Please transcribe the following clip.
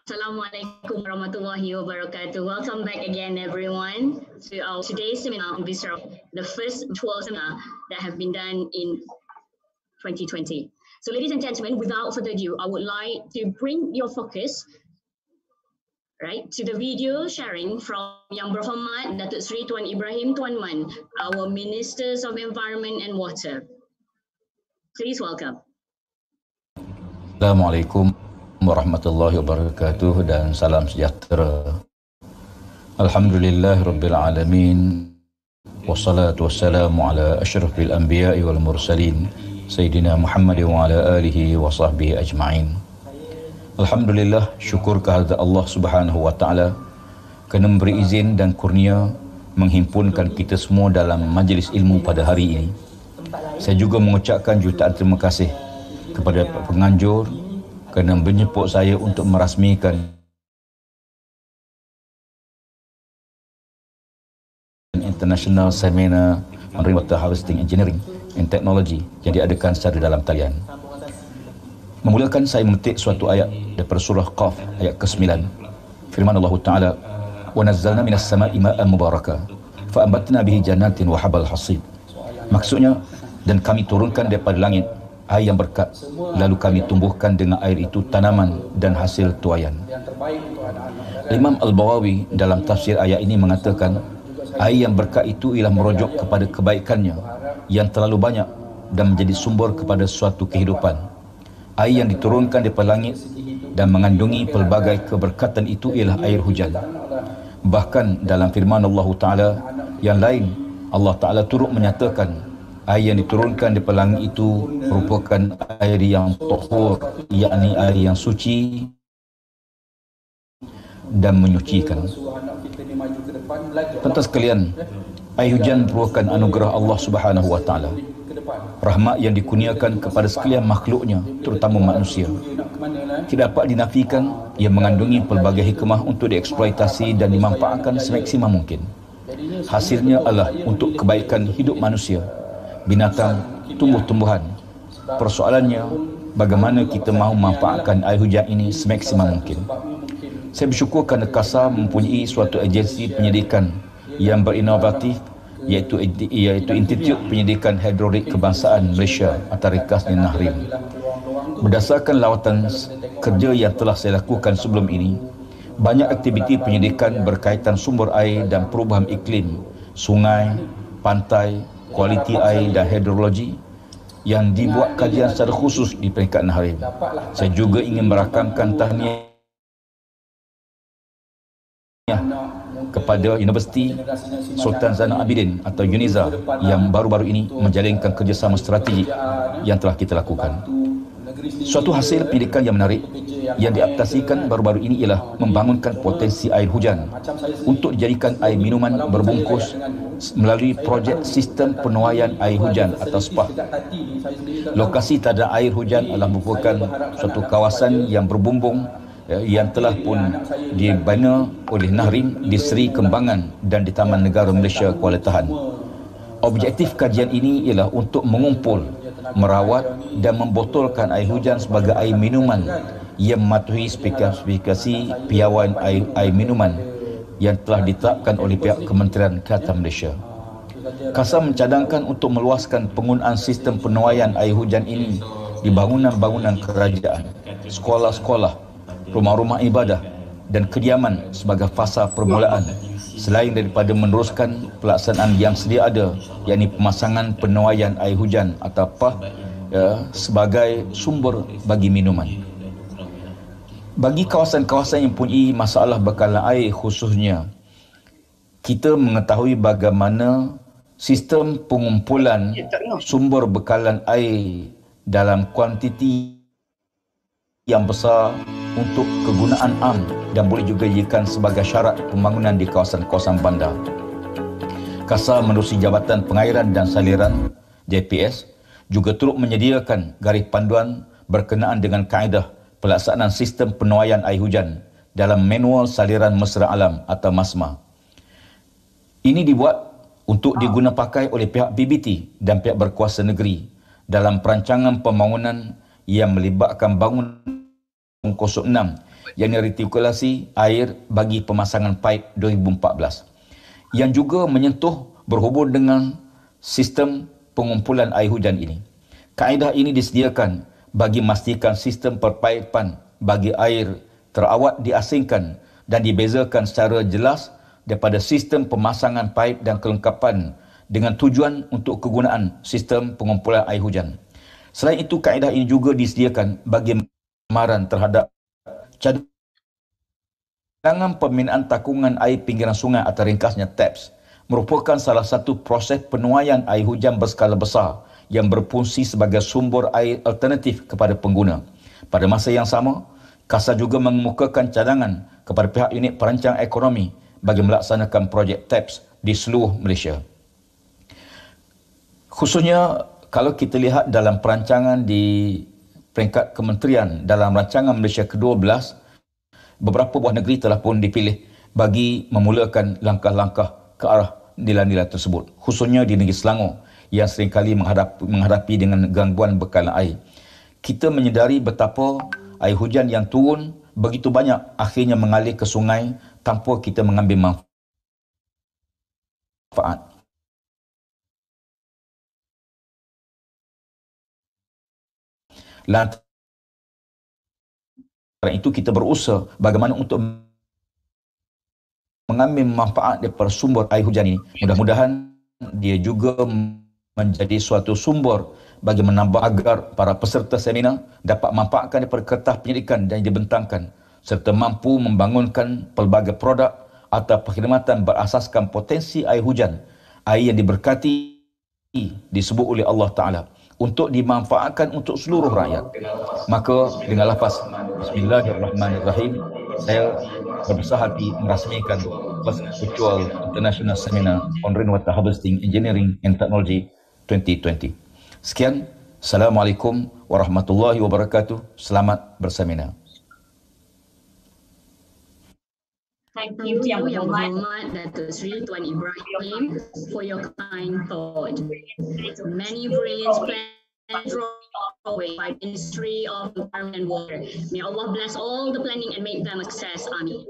Assalamualaikum warahmatullahi wabarakatuh. Welcome back again, everyone, to our today's seminar on Visceral, the first 12 seminar that have been done in 2020. So, ladies and gentlemen, without further ado, I would like to bring your focus to the video sharing from Yang Berhormat Datuk Seri Tuan Ibrahim Tuan Man, our Ministers of Environment and Water. Please welcome. Assalamualaikum warahmatullahi wabarakatuh dan salam sejahtera. Alhamdulillah Rabbil Alamin. Wassalatu wassalamu ala asyrafil anbiya'i wal mursalin Sayyidina Muhammad wa ala alihi wa sahbihi ajma'in. Alhamdulillah, syukur kehadirat Allah Subhanahu wa taala kerana memberi izin dan kurnia menghimpunkan kita semua dalam majlis ilmu pada hari ini. Saya juga mengucapkan jutaan terima kasih kepada penganjur kerana menjemput saya untuk merasmikan International Seminar on Rainwater Harvesting Engineering and Technology yang diadakan secara dalam talian. Memulakan saya memetik suatu ayat daripada surah Qaf ayat ke-9. Firman Allah Ta'ala, "Wa nazzalna minas sama'i ma'an mubarakah fa ambatna bihi jannatin wa habal hasid." Maksudnya, dan kami turunkan daripada langit air yang berkat, lalu kami tumbuhkan dengan air itu tanaman dan hasil tuaian. Imam Al-Bawawi dalam tafsir ayat ini mengatakan, air yang berkat itu ialah merujuk kepada kebaikannya yang terlalu banyak dan menjadi sumber kepada suatu kehidupan. Air yang diturunkan daripada langit dan mengandungi pelbagai keberkatan itu ialah air hujan. Bahkan dalam firman Allah Ta'ala yang lain, Allah Ta'ala turut menyatakan air yang diturunkan daripada langit itu merupakan air yang tahur, yakni air yang suci dan menyucikan. Tuan-tuan sekalian, air hujan merupakan anugerah Allah Subhanahu wa taala. Rahmat yang dikurniakan kepada sekalian makhluknya, terutama manusia. Tidak dapat dinafikan, ia mengandungi pelbagai hikmah untuk dieksploitasi dan dimanfaatkan semaksimal mungkin. Hasilnya adalah untuk kebaikan hidup manusia, binatang, tumbuh-tumbuhan. Persoalannya, bagaimana kita mahu memanfaatkan air hujan ini semaksimal mungkin. Saya bersyukur kerana KASA mempunyai suatu agensi penyidikan yang berinovatif, iaitu Institut Penyidikan Hidrolik Kebangsaan Malaysia atau ringkasnya NAHRIM. Berdasarkan lawatan kerja yang telah saya lakukan sebelum ini, banyak aktiviti penyidikan berkaitan sumber air dan perubahan iklim, sungai, pantai, kualiti air dan hidrologi yang dibuat kajian secara khusus di peringkat NAHRIM. Saya juga ingin merakamkan tahniah kepada Universiti Sultan Zainal Abidin atau UNIZA yang baru-baru ini menjalinkan kerjasama strategik yang telah kita lakukan. Suatu hasil pendidikan yang menarik yang diaplikasikan baru-baru ini ialah membangunkan potensi air hujan untuk dijadikan air minuman berbungkus melalui projek sistem penuaian air hujan atau SPAH. Lokasi tadah air hujan adalah merupakan suatu kawasan yang berbumbung yang telah pun dibina oleh NAHRIM di Seri Kembangan dan di Taman Negara Malaysia Kuala Tahan. Objektif kajian ini ialah untuk mengumpul, merawat dan membotolkan air hujan sebagai air minuman yang mematuhi spesifikasi piawaian air minuman yang telah ditetapkan oleh pihak Kementerian Kesihatan Malaysia. KASA mencadangkan untuk meluaskan penggunaan sistem penuaian air hujan ini di bangunan-bangunan kerajaan, sekolah-sekolah, rumah-rumah ibadah dan kediaman sebagai fasa permulaan, selain daripada meneruskan pelaksanaan yang sedia ada, yakni pemasangan penuaian air hujan atau PAH sebagai sumber bagi minuman. Bagi kawasan-kawasan yang mempunyai masalah bekalan air khususnya, kita mengetahui bagaimana sistem pengumpulan sumber bekalan air dalam kuantiti yang besar untuk kegunaan am dan boleh juga dijadikan sebagai syarat pembangunan di kawasan-kawasan bandar. KASA menerusi Jabatan Pengairan dan Saliran JPS juga turut menyediakan garis panduan berkenaan dengan kaedah pelaksanaan sistem penuaian air hujan dalam Manual Saliran Mesra Alam atau MASMA. Ini dibuat untuk digunapakai oleh pihak PBT dan pihak berkuasa negeri dalam perancangan pembangunan yang melibatkan bangunan 06 yang retikulasi air bagi pemasangan paip 2014, yang juga menyentuh berhubung dengan sistem pengumpulan air hujan ini. Kaedah ini disediakan bagi memastikan sistem perpaipan bagi air terawat diasingkan dan dibezakan secara jelas daripada sistem pemasangan paip dan kelengkapan dengan tujuan untuk kegunaan sistem pengumpulan air hujan. Selain itu, kaedah ini juga disediakan bagi amaran terhadap cadangan pembinaan takungan air pinggiran sungai atau ringkasnya TAPS merupakan salah satu proses penuaian air hujan berskala besar yang berfungsi sebagai sumber air alternatif kepada pengguna. Pada masa yang sama, KASA juga mengemukakan cadangan kepada pihak unit perancang ekonomi bagi melaksanakan projek TAPS di seluruh Malaysia. Khususnya kalau kita lihat dalam perancangan di peringkat kementerian dalam rancangan Malaysia ke-12, beberapa buah negeri telah pun dipilih bagi memulakan langkah-langkah ke arah nilai-nilai tersebut, khususnya di negeri Selangor yang seringkali menghadapi dengan gangguan bekalan air. Kita menyedari betapa air hujan yang turun begitu banyak akhirnya mengalir ke sungai tanpa kita mengambil manfaat. Lantaran itu kita berusaha bagaimana untuk mengambil manfaat daripada sumber air hujan ini. Mudah-mudahan dia juga menjadi suatu sumber bagi menambah agar para peserta seminar dapat manfaatkan daripada kertas penyelidikan dan dibentangkan serta mampu membangunkan pelbagai produk atau perkhidmatan berasaskan potensi air hujan, air yang diberkati disebut oleh Allah Ta'ala untuk dimanfaatkan untuk seluruh rakyat. Maka dengan lafaz Bismillahirrahmanirrahim, saya berbesar hati merasmikan First Virtual International Seminar on Rainwater Harvesting, Engineering and Technology 2020. Sekian, Assalamualaikum warahmatullahi wabarakatuh. Selamat berseminar. Thank you, Yang Berhormat Datuk Seri Tuan Ibrahim, for your kind thought. Many brilliant plans away by Ministry of Environment and Water. May Allah bless all the planning and make them a success. Amin.